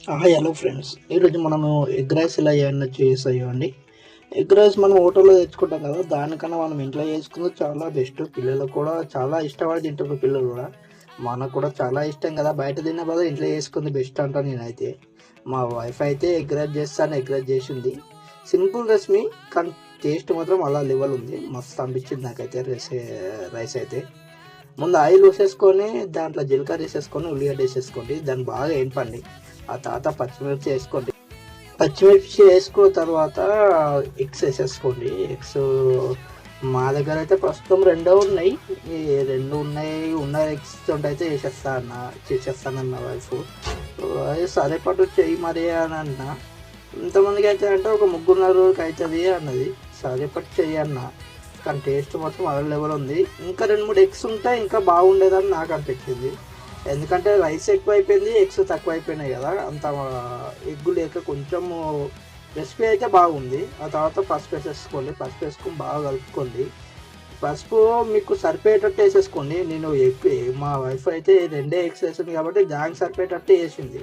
Hi hello friends, ఈరోజు మనము egg rice ఎలా ఏమన్నా చేసేయండి. ఎగ్ రైస్ మనం హోటల్లో తెచ్చుకుంటాం కదా, దానికన్నా మనం ఇంట్లో చేసుకుంది చాలా బెస్ట్. పిల్లలు కూడా చాలా ఇష్టపడి తింటారు. పిల్లలు కూడా మనకు కూడా చాలా ఇష్టం కదా, బయట తిన్న బదులు ఇంట్లో చేసుకుంది బెస్ట్ అంటాను నేనైతే. మా వైఫ్ అయితే ఎగ్ రైస్ చేస్తాను, ఎగ్ రైస్ చేసింది. సింపుల్ రెసిపీ కానీ టేస్ట్ మాత్రం అలా లెవెల్ ఉంది. మస్తు అనిపించింది నాకైతే రైస్ అయితే. ముందు ఆయిల్ వేసేసుకొని దాంట్లో జీలకర్ర వేసేసుకొని ఉల్లిగడ్డ వేసేసుకోండి, దాన్ని బాగా వేపండి. ఆ తర్వాత పచ్చిమిర్చి వేసుకోండి. పచ్చిమిర్చి వేసుకున్న తర్వాత ఎగ్స్ వేసేసుకోండి. ఎగ్స్ మా దగ్గర అయితే ప్రస్తుతం రెండో ఉన్నాయి. ఈ రెండు ఉన్న ఎగ్స్ తోటి అయితే చేసేస్తానన్న వైఫ్. అది సరేపట్టు చెయ్యి మరి అని అన్న. ఇంతమందికి అయితే అంటే ఒక 3-4 అవుతుంది అన్నది. సరేపట్టు చెయ్యి అన్న. కానీ టేస్ట్ మొత్తం అదే లెవెల్ ఉంది. ఇంకా 2-3 ఎగ్స్ ఉంటే ఇంకా బాగుండేదని నాకు అనిపించింది. ఎందుకంటే రైస్ ఎక్కువ అయిపోయింది, ఎగ్స్ తక్కువ అయిపోయినాయి కదా, అంత ఎగ్గు లేక కొంచెము రెసిపీ అయితే బాగుంది. ఆ తర్వాత పసుపు వేసేసుకోండి. పసుపు వేసుకొని బాగా కలుపుకోండి. పసుపు మీకు సరిపోయేటట్టు వేసేసుకోండి. నేను మా వైఫ్ అయితే 2 ఎగ్స్ వేసింది కాబట్టి దానికి సరిపోయేటట్టు వేసింది.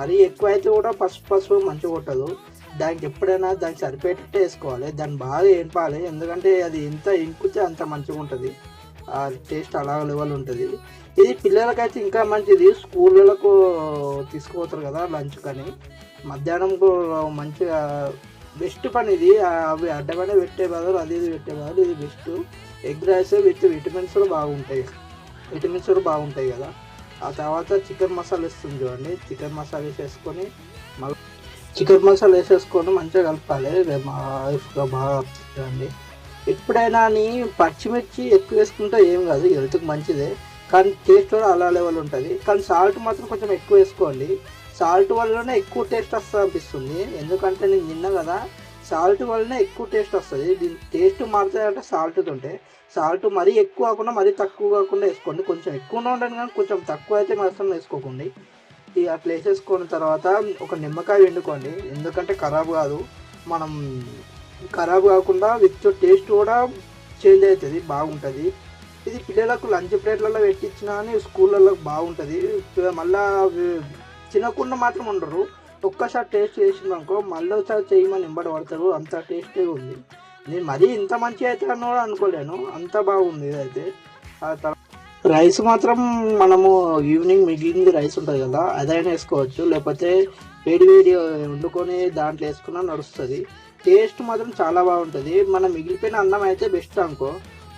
మరీ ఎక్కువ అయితే కూడా పసుపు మంచిగా కొట్టదు. దానికి ఎప్పుడైనా దానికి సరిపోయేటట్టు వేసుకోవాలి. దాన్ని బాగా వేపాలి, ఎందుకంటే అది ఎంత ఇంకితే అంత మంచిగా ఉంటుంది. ఆ టేస్ట్ అలా లెవెల్ ఉంటుంది. ఇది పిల్లలకైతే ఇంకా మంచిది. స్కూళ్ళకు తీసుకుపోతారు కదా లంచ్ కానీ, మధ్యాహ్నం మంచిగా బెస్ట్ పని ఇది. అవి అడ్డమనే పెట్టే బదులు అది ఇది పెట్టే బదులు ఇది best. Egg rice with vitamins కూడా బాగుంటాయి కదా. ఆ తర్వాత చికెన్ మసాలా వేస్తుంది చూడండి. చికెన్ మసాలా వేసేసుకొని మళ్ళీ మంచిగా కలపాలి. మా వైఫ్గా బాగా చూడండి. ఎప్పుడైనా పచ్చిమిర్చి ఎక్కువ వేసుకుంటే ఏం కాదు, హెల్త్కి మంచిదే. కానీ టేస్ట్ కూడా అలా లెవెల్ ఉంటుంది. కానీ సాల్ట్ మాత్రం కొంచెం ఎక్కువ వేసుకోండి. సాల్ట్ వల్లనే ఎక్కువ టేస్ట్ వస్తుంది అనిపిస్తుంది. ఎందుకంటే నేను తిన్నా కదా, సాల్ట్ వల్లనే ఎక్కువ టేస్ట్ వస్తుంది. దీని టేస్ట్ మారుతుంది అంటే సాల్ట్ ఉంటే. సాల్ట్ మరీ ఎక్కువ కాకుండా మరీ తక్కువ కాకుండా వేసుకోండి. కొంచెం ఎక్కువనే ఉండండి కానీ కొంచెం తక్కువ అయితే మాత్రం వేసుకోకండి. ఇక అట్లా వేసేసుకున్న తర్వాత ఒక నిమ్మకాయ పిండుకోండి. ఎందుకంటే ఖరాబ్ కాదు, మనం ఖరాబ్ కాకుండా విత్ టేస్ట్ కూడా చేంజ్ అవుతుంది, బాగుంటుంది. ఇది పిల్లలకు లంచ్ ప్లేట్లలో పెట్టించినా కానీ స్కూళ్ళలో బాగుంటుంది. మళ్ళా తినకుండా మాత్రం ఉండరు. ఒక్కసారి టేస్ట్ చేసిందనుకో మళ్ళీ ఒకసారి చేయమని ఎంబడి పడతారు. అంత టేస్టీగా ఉంది. నేను మరీ ఇంత మంచిగా అయితే అని కూడా అనుకోలేను, అంత బాగుంది ఇదైతే. ఆ తర్వాత రైస్ మాత్రం మనము ఈవినింగ్ మిగిలింది రైస్ ఉంటుంది కదా, అదైనా వేసుకోవచ్చు. లేకపోతే వేడి వేడి వండుకొని దాంట్లో వేసుకున్నా నడుస్తుంది. టేస్ట్ మాత్రం చాలా బాగుంటుంది. మనం మిగిలిపోయిన అన్నం అయితే బెస్ట్ అనుకో.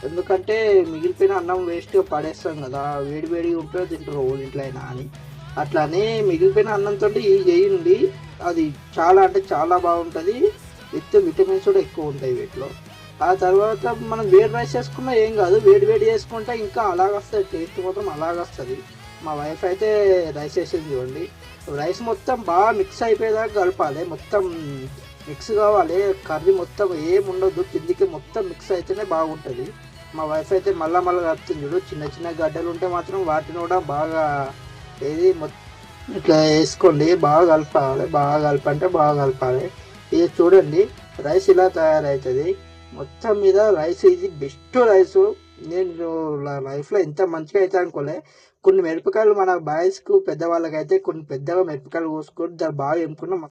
ఎందుకంటే మిగిలిపోయిన అన్నం వేస్ట్గా పడేస్తాం కదా, వేడి వేడిగా ఉంటే తింటారు ఇంట్లో అయినా అని. అట్లానే మిగిలిపోయిన అన్నంతో ఇది చేయండి. అది చాలా అంటే చాలా బాగుంటుంది. విటమిన్స్ కూడా ఎక్కువ ఉంటాయి వీటిలో. ఆ తర్వాత మనం వేడి రైస్ వేసుకున్నా ఏం కాదు, వేడి వేడి వేసుకుంటే ఇంకా అలాగొస్తుంది, టేస్ట్ మాత్రం అలాగొస్తుంది. మా వైఫ్ అయితే రైస్ వేసింది చూడండి. రైస్ మొత్తం బాగా మిక్స్ అయిపోయేదాకా కలపాలి. మొత్తం మిక్స్ కావాలి. కర్రీ మొత్తం ఏముండదు, కిందికి మొత్తం మిక్స్ అయితేనే బాగుంటుంది. మా వైఫ్ అయితే మళ్ళా కలుపుతుంది చూడు. చిన్న చిన్న గడ్డలు ఉంటే మాత్రం వాటిని కూడా బాగా ఏది ఇట్లా వేసుకోండి. బాగా కలిపంటే బాగా కలపాలి. ఇది చూడండి, రైస్ ఇలా తయారవుతుంది. మొత్తం మీద రైస్ ఇది బెస్ట్ రైస్. నేను లైఫ్లో ఇంత మంచిగా అయితే అనుకోలే. కొన్ని మిరపకాయలు మన బాయ్స్కు పెద్దవాళ్ళకైతే కొన్ని పెద్దగా మిరపకాయలు కోసుకొని దాన్ని బాగా ఎంపుకున్నాం.